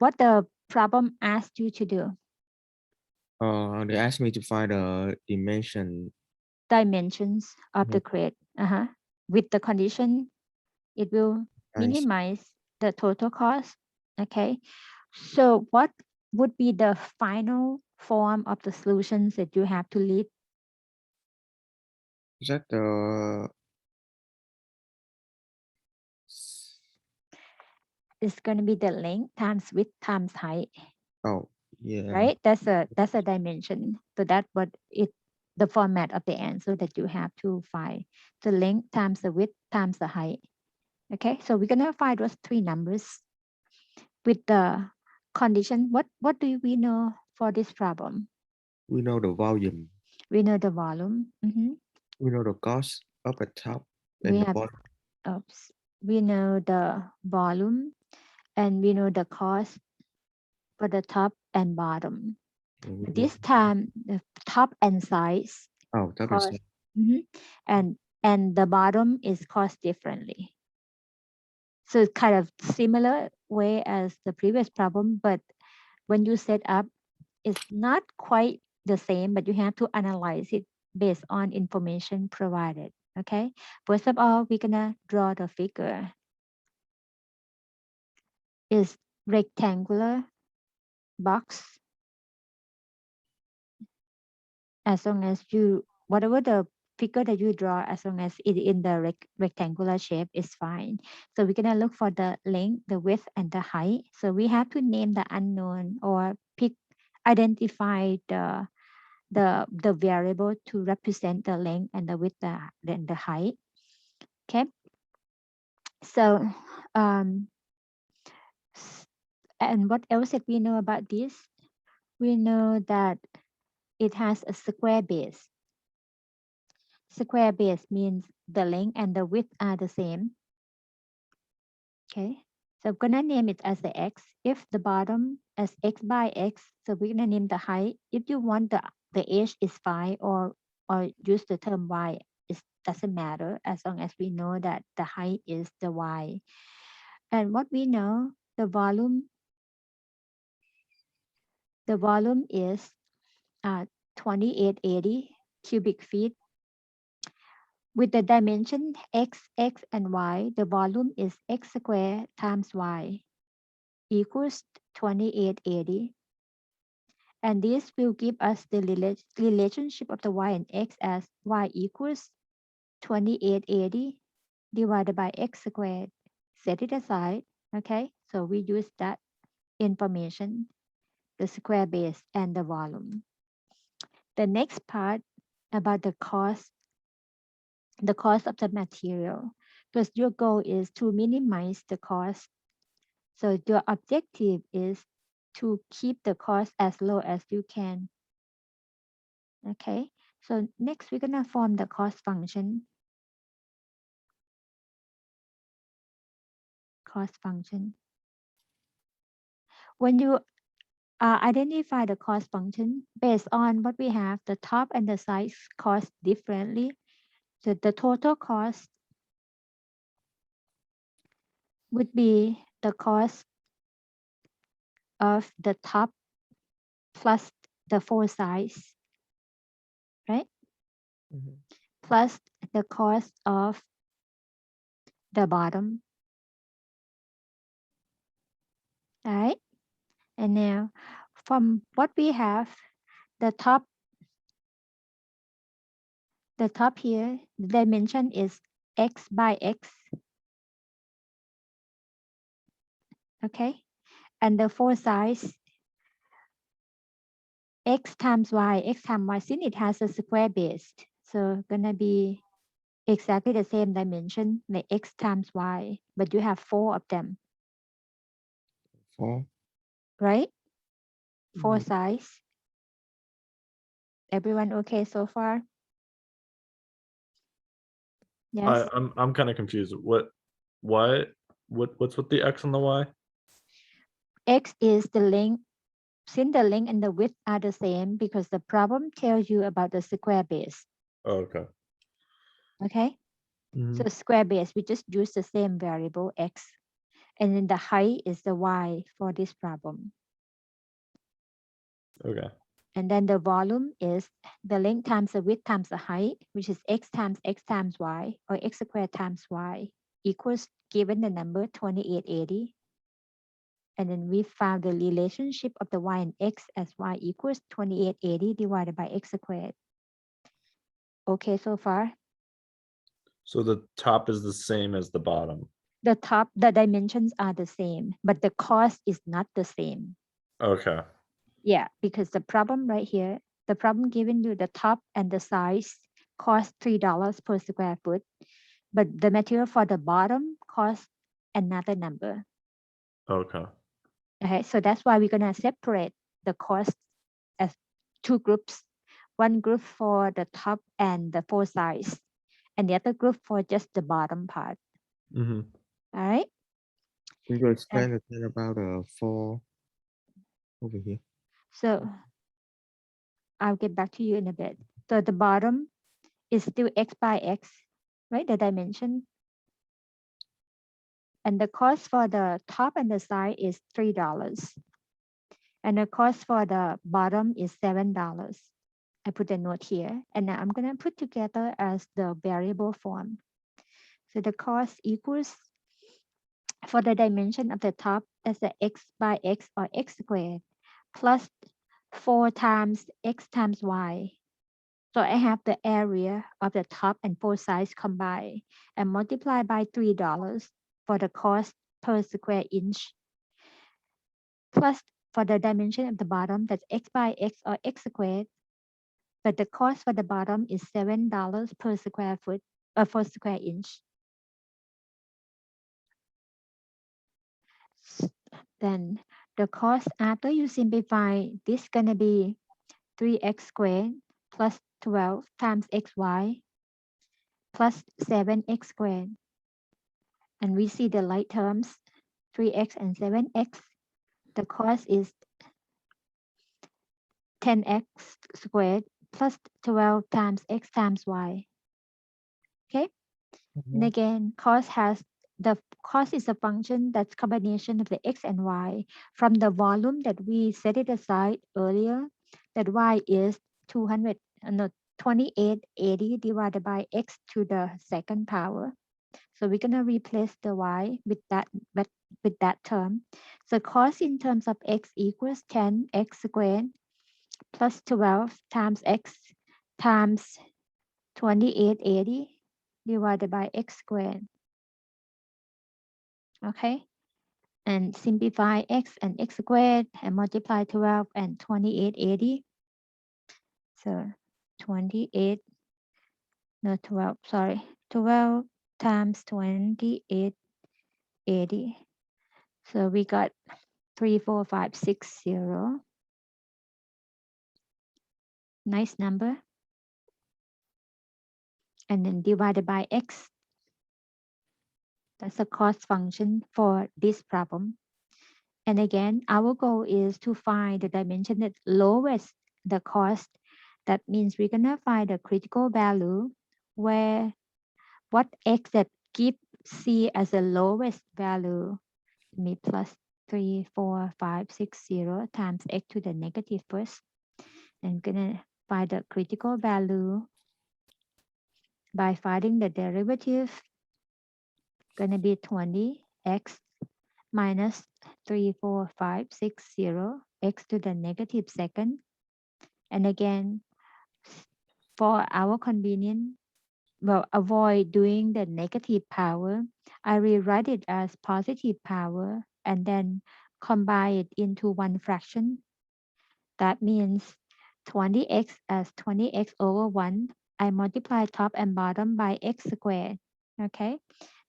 what the problem asked you to do? They asked me to find the dimension. Dimensions of the Mhm. crate. With the condition, it will Nice. minimize the total cost. Okay. So what would be the final form of the solutions that you have to lead? Is that the It's going to be the length times width times height, oh yeah. right? That's a dimension. So that's what it the format of the answer that you have to find. The length times the width times the height. Okay, so we're gonna find those three numbers with the condition. What do we know for this problem? We know the volume. We know the volume. We know the cost up at top We and the have bottom. oops, we know the volume and we know the cost for the top and bottom. And we know, This time, the top and size oh, top and cost, side. mhm, and the bottom is cost differently. So it's kind of similar way as the previous problem, but when you set up, it's not quite the same, but you have to analyze it based on information provided. Okay. First of all, we're gonna draw the figure. Is rectangular box as long as you whatever the figure that you draw, as long as it in the rectangular shape is fine. So we're gonna look for the length, the width, and the height. So we have to name the unknown or identify the variable to represent the length and the width and the height. Okay. So and what else that we know about this? We know that it has a square base. Square base means the length and the width are the same. Okay. So I'm gonna name it as the x. If the bottom as x by x, so we're gonna name the height. If you want the h is fine, or use the term y, it doesn't matter as long as we know that the height is the y. And what we know, the volume is 2880 cubic feet. With the dimension x, x, and y, the volume is x squared times y equals 2880. And this will give us the relationship of the y and x as y equals 2880 divided by x squared. Set it aside, okay? So we use that information, the square base and the volume. The next part about the cost of the material, because your goal is to minimize the cost. So your objective is to keep the cost as low as you can. Okay, so next we're gonna form the cost function. Cost function. When you identify the cost function based on what we have, the top and the size cost differently. So the total cost would be the cost of the top plus the four size, right? Mhm. Plus the cost of the bottom, all right? And now from what we have, the top here, the dimension is x by x, okay? And the four size, x times y, since it has a square base. So gonna be exactly the same dimension, like x times y, but you have four of them, 4. right? Four Mhm. size. Everyone okay so far? Yes. I'm kind of confused. What what's with the X and the Y? X is the length. Since the length and the width are the same, because the problem tells you about the square base. Oh, okay. Okay. Mhm. So square base, we just use the same variable x. And then the height is the y for this problem. Okay. And then the volume is the length times the width times the height, which is x times y, or x squared times y, equals, given the number 2880. And then we found the relationship of the y and x as y equals 2880 divided by x squared. Okay, so far? So the top is the same as the bottom. The dimensions are the same, but the cost is not the same. Okay. Yeah, because the problem right here, the problem given you, the top and the size cost $3 per square foot, but the material for the bottom costs another number. Okay. Okay, so that's why we're gonna separate the cost as two groups. One group for the top and the full size, and the other group for just the bottom part. Mm-hmm. All right. Can you explain a bit about four over here? So I'll get back to you in a bit. So the bottom is still x by x, right? The dimension. And the cost for the top and the side is $3. And the cost for the bottom is $7. I put a note here, and I'm gonna put together as the variable form. So the cost equals, for the dimension of the top, that's the x by x, or x squared, plus 4 times x times y. So I have the area of the top and four sides combined and multiply by $3 for the cost per square inch, plus for the dimension of the bottom, that's x by x, or x squared, but the cost for the bottom is $7 per square foot, or per square inch. Then the cost after you simplify, this gonna be 3x squared plus 12 times xy plus 7x squared. And we see the like terms, 3x and 7x. The cost is 10x squared plus 12 times x times y. Okay. And again, the cost is a function that's combination of the x and y from the volume that we set it aside earlier, that y is 2880 divided by x to the second power. So we're gonna replace the y with that term. So cost in terms of x equals 10x squared plus 12 times x times 2880 divided by x squared. Okay, and simplify x and x squared and multiply 12 and 2880. So 12 times 2880. So we got 34560. Nice number. And then divided by x. That's a cost function for this problem. And again, our goal is to find the dimension that lowest the cost. That means we're gonna find a critical value where what x that give C as the lowest value, me plus 34560 times x to the negative first. And gonna find the critical value by finding the derivative, gonna be 20x minus 34560 x to the negative second. And again, for our convenience, well, avoid doing the negative power, I rewrite it as positive power and then combine it into one fraction. That means 20x as 20x over 1. I multiply top and bottom by x squared. Okay,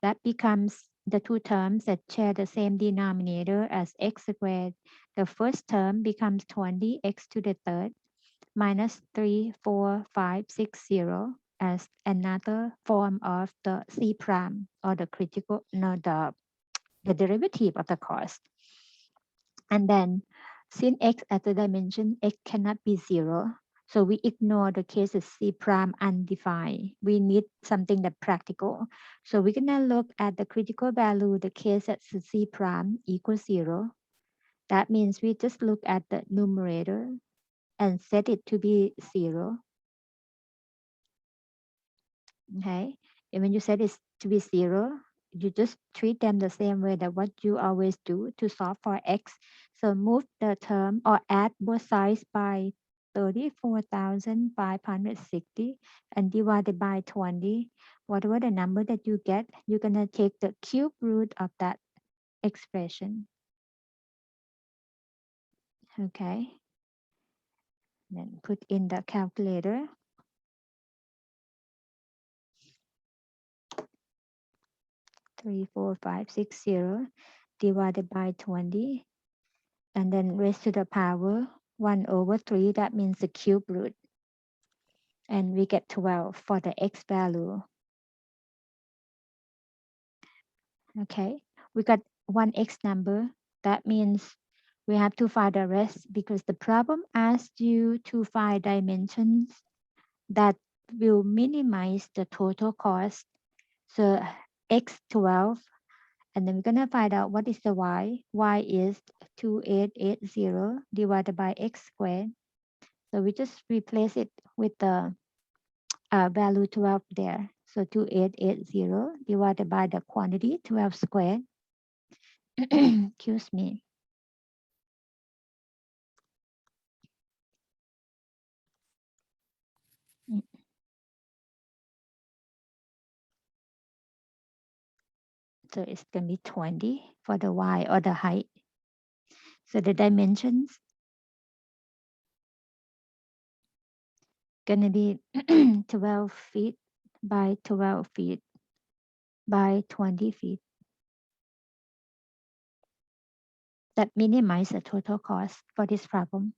that becomes the two terms that share the same denominator as x squared. The first term becomes 20x to the third minus 34560 as another form of the C prime, or the critical, no, the derivative of the cost. And then since x as the dimension, x cannot be 0. So we ignore the cases C prime undefined. We need something that practical. So we're gonna look at the critical value, the case that C prime equals 0. That means we just look at the numerator and set it to be 0. Okay, and when you set it to be 0, you just treat them the same way that what you always do to solve for x. So move the term or add both sides by 34,560 and divide it by 20. Whatever the number that you get, you're gonna take the cube root of that expression. Okay, then put in the calculator. 34560 divided by 20 and then raised to the power 1/3. That means the cube root, and we get 12 for the x value. Okay, we got one x number. That means we have to find the rest because the problem asks you to find dimensions that will minimize the total cost. So x12, and then we're gonna find out what is the y. Y is 2880 divided by x squared. So we just replace it with the value 12 there. So 2880 divided by the quantity 12 squared. Excuse me. So it's going to be 20 for the y or the height. So the dimensions going to be 12 feet by 12 feet by 20 feet. That minimizes the total cost for this problem.